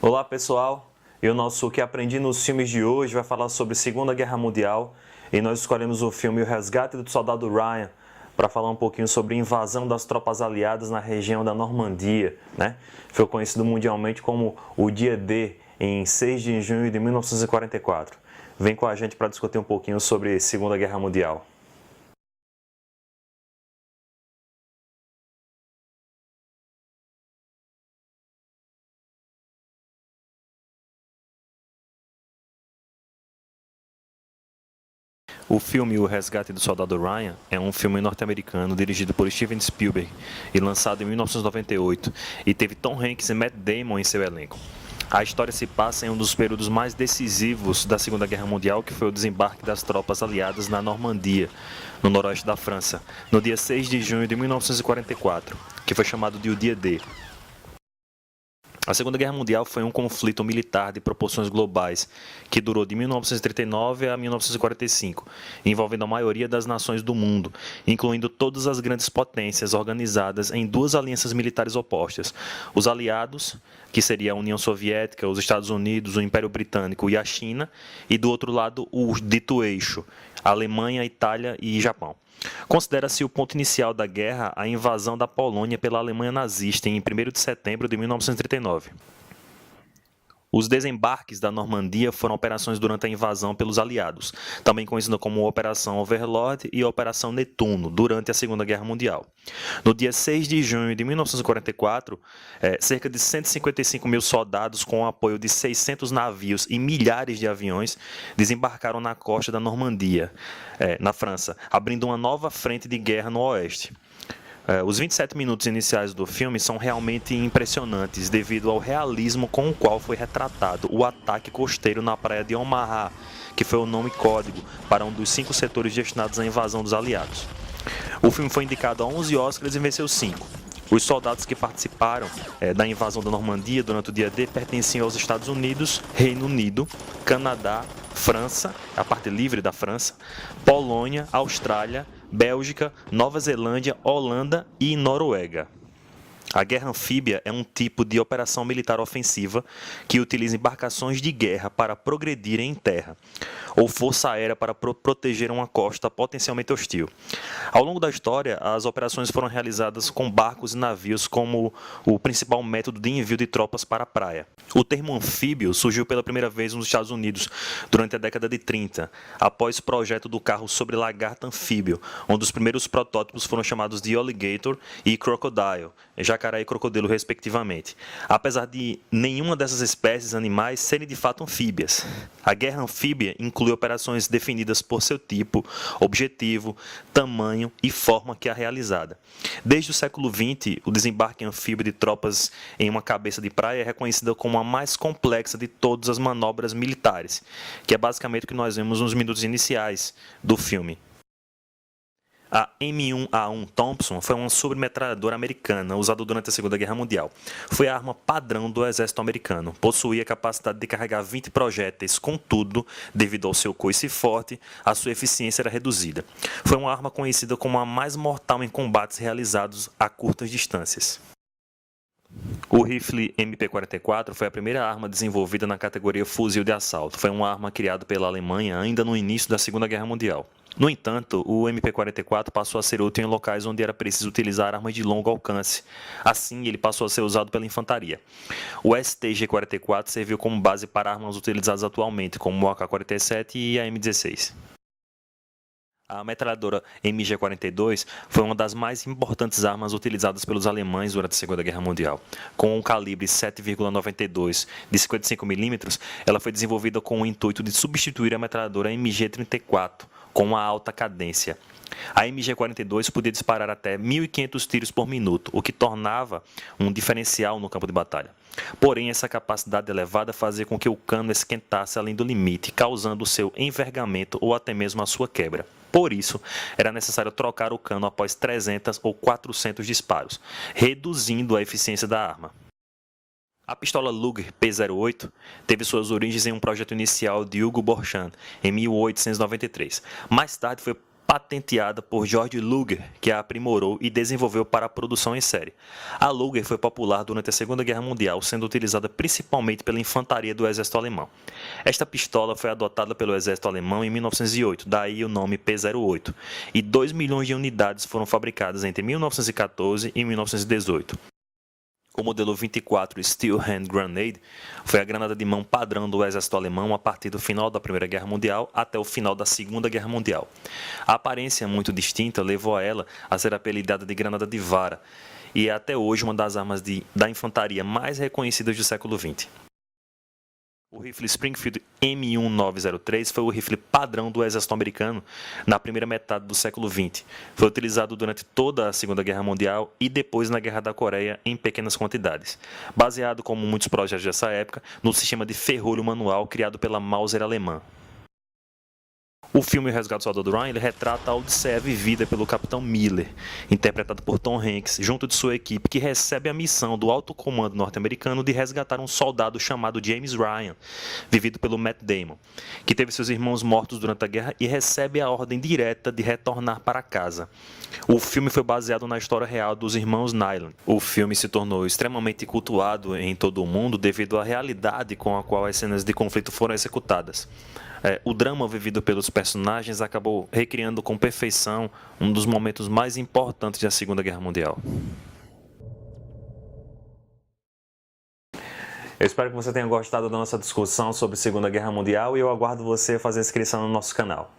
Olá pessoal, e o nosso Que Aprendi nos Filmes de hoje vai falar sobre Segunda Guerra Mundial e nós escolhemos o filme O Resgate do Soldado Ryan para falar um pouquinho sobre a invasão das tropas aliadas na região da Normandia, né? Foi conhecido mundialmente como o Dia D, em 6 de junho de 1944. Vem com a gente para discutir um pouquinho sobre Segunda Guerra Mundial. O filme O Resgate do Soldado Ryan é um filme norte-americano dirigido por Steven Spielberg e lançado em 1998 e teve Tom Hanks e Matt Damon em seu elenco. A história se passa em um dos períodos mais decisivos da Segunda Guerra Mundial, que foi o desembarque das tropas aliadas na Normandia, no noroeste da França, no dia 6 de junho de 1944, que foi chamado de o Dia D. A Segunda Guerra Mundial foi um conflito militar de proporções globais que durou de 1939 a 1945, envolvendo a maioria das nações do mundo, incluindo todas as grandes potências organizadas em duas alianças militares opostas: os aliados, que seria a União Soviética, os Estados Unidos, o Império Britânico e a China, e do outro lado o dito eixo, a Alemanha, Itália e Japão. Considera-se o ponto inicial da guerra a invasão da Polônia pela Alemanha nazista em 1º de setembro de 1939. Os desembarques da Normandia foram operações durante a invasão pelos aliados, também conhecida como Operação Overlord e Operação Netuno, durante a Segunda Guerra Mundial. No dia 6 de junho de 1944, cerca de 155 mil soldados, com o apoio de 600 navios e milhares de aviões, desembarcaram na costa da Normandia, na França, abrindo uma nova frente de guerra no oeste. Os 27 minutos iniciais do filme são realmente impressionantes devido ao realismo com o qual foi retratado o ataque costeiro na praia de Omaha, que foi o nome código para um dos 5 setores destinados à invasão dos aliados. O filme foi indicado a 11 Oscars e venceu 5. Os soldados que participaram da invasão da Normandia durante o dia D pertenciam aos Estados Unidos, Reino Unido, Canadá, França, a parte livre da França, Polônia, Austrália, Bélgica, Nova Zelândia, Holanda e Noruega. A guerra anfíbia é um tipo de operação militar ofensiva que utiliza embarcações de guerra para progredirem em terra, ou força aérea para proteger uma costa potencialmente hostil. Ao longo da história, as operações foram realizadas com barcos e navios como o principal método de envio de tropas para a praia. O termo anfíbio surgiu pela primeira vez nos Estados Unidos durante a década de 30, após o projeto do carro sobre lagarta anfíbio, onde os primeiros protótipos foram chamados de Alligator e Crocodile, jacaré e crocodilo, respectivamente, apesar de nenhuma dessas espécies animais serem de fato anfíbias. A guerra anfíbia inclui operações definidas por seu tipo, objetivo, tamanho e forma que é realizada. Desde o século XX, o desembarque anfíbio de tropas em uma cabeça de praia é reconhecida como a mais complexa de todas as manobras militares, que é basicamente o que nós vemos nos minutos iniciais do filme. A M1A1 Thompson foi uma submetralhadora americana usada durante a Segunda Guerra Mundial. Foi a arma padrão do exército americano. Possuía a capacidade de carregar 20 projéteis, contudo, devido ao seu coice forte, a sua eficiência era reduzida. Foi uma arma conhecida como a mais mortal em combates realizados a curtas distâncias. O rifle MP-44 foi a primeira arma desenvolvida na categoria fuzil de assalto. Foi uma arma criada pela Alemanha ainda no início da Segunda Guerra Mundial. No entanto, o MP-44 passou a ser útil em locais onde era preciso utilizar armas de longo alcance. Assim, ele passou a ser usado pela infantaria. O STG-44 serviu como base para armas utilizadas atualmente, como o AK-47 e a M16. A metralhadora MG-42 foi uma das mais importantes armas utilizadas pelos alemães durante a Segunda Guerra Mundial. Com um calibre 7,92 de 55 mm, ela foi desenvolvida com o intuito de substituir a metralhadora MG-34 com uma alta cadência. A MG-42 podia disparar até 1.500 tiros por minuto, o que tornava um diferencial no campo de batalha. Porém, essa capacidade elevada fazia com que o cano esquentasse além do limite, causando o seu envergamento ou até mesmo a sua quebra. Por isso, era necessário trocar o cano após 300 ou 400 disparos, reduzindo a eficiência da arma. A pistola Luger P08 teve suas origens em um projeto inicial de Hugo Borchardt, em 1893. Mais tarde foi patenteada por George Luger, que a aprimorou e desenvolveu para a produção em série. A Luger foi popular durante a Segunda Guerra Mundial, sendo utilizada principalmente pela infantaria do exército alemão. Esta pistola foi adotada pelo exército alemão em 1908, daí o nome P08, e 2 milhões de unidades foram fabricadas entre 1914 e 1918. O modelo 24 Steel Hand Grenade foi a granada de mão padrão do exército alemão a partir do final da Primeira Guerra Mundial até o final da Segunda Guerra Mundial. A aparência muito distinta levou a ela a ser apelidada de granada de vara e é até hoje uma das armas da infantaria mais reconhecidas do século XX. O rifle Springfield M1903 foi o rifle padrão do exército americano na primeira metade do século XX. Foi utilizado durante toda a Segunda Guerra Mundial e depois na Guerra da Coreia em pequenas quantidades, baseado, como muitos projetos dessa época, no sistema de ferrolho manual criado pela Mauser alemã. O filme O Resgate do Soldado Ryan ele retrata a odisseia vivida pelo Capitão Miller, interpretado por Tom Hanks, junto de sua equipe, que recebe a missão do alto comando norte-americano de resgatar um soldado chamado James Ryan, vivido pelo Matt Damon, que teve seus irmãos mortos durante a guerra e recebe a ordem direta de retornar para casa. O filme foi baseado na história real dos irmãos Nyland. O filme se tornou extremamente cultuado em todo o mundo devido à realidade com a qual as cenas de conflito foram executadas. O drama vivido pelos personagens acabou recriando com perfeição um dos momentos mais importantes da Segunda Guerra Mundial. Eu espero que você tenha gostado da nossa discussão sobre Segunda Guerra Mundial e eu aguardo você fazer inscrição no nosso canal.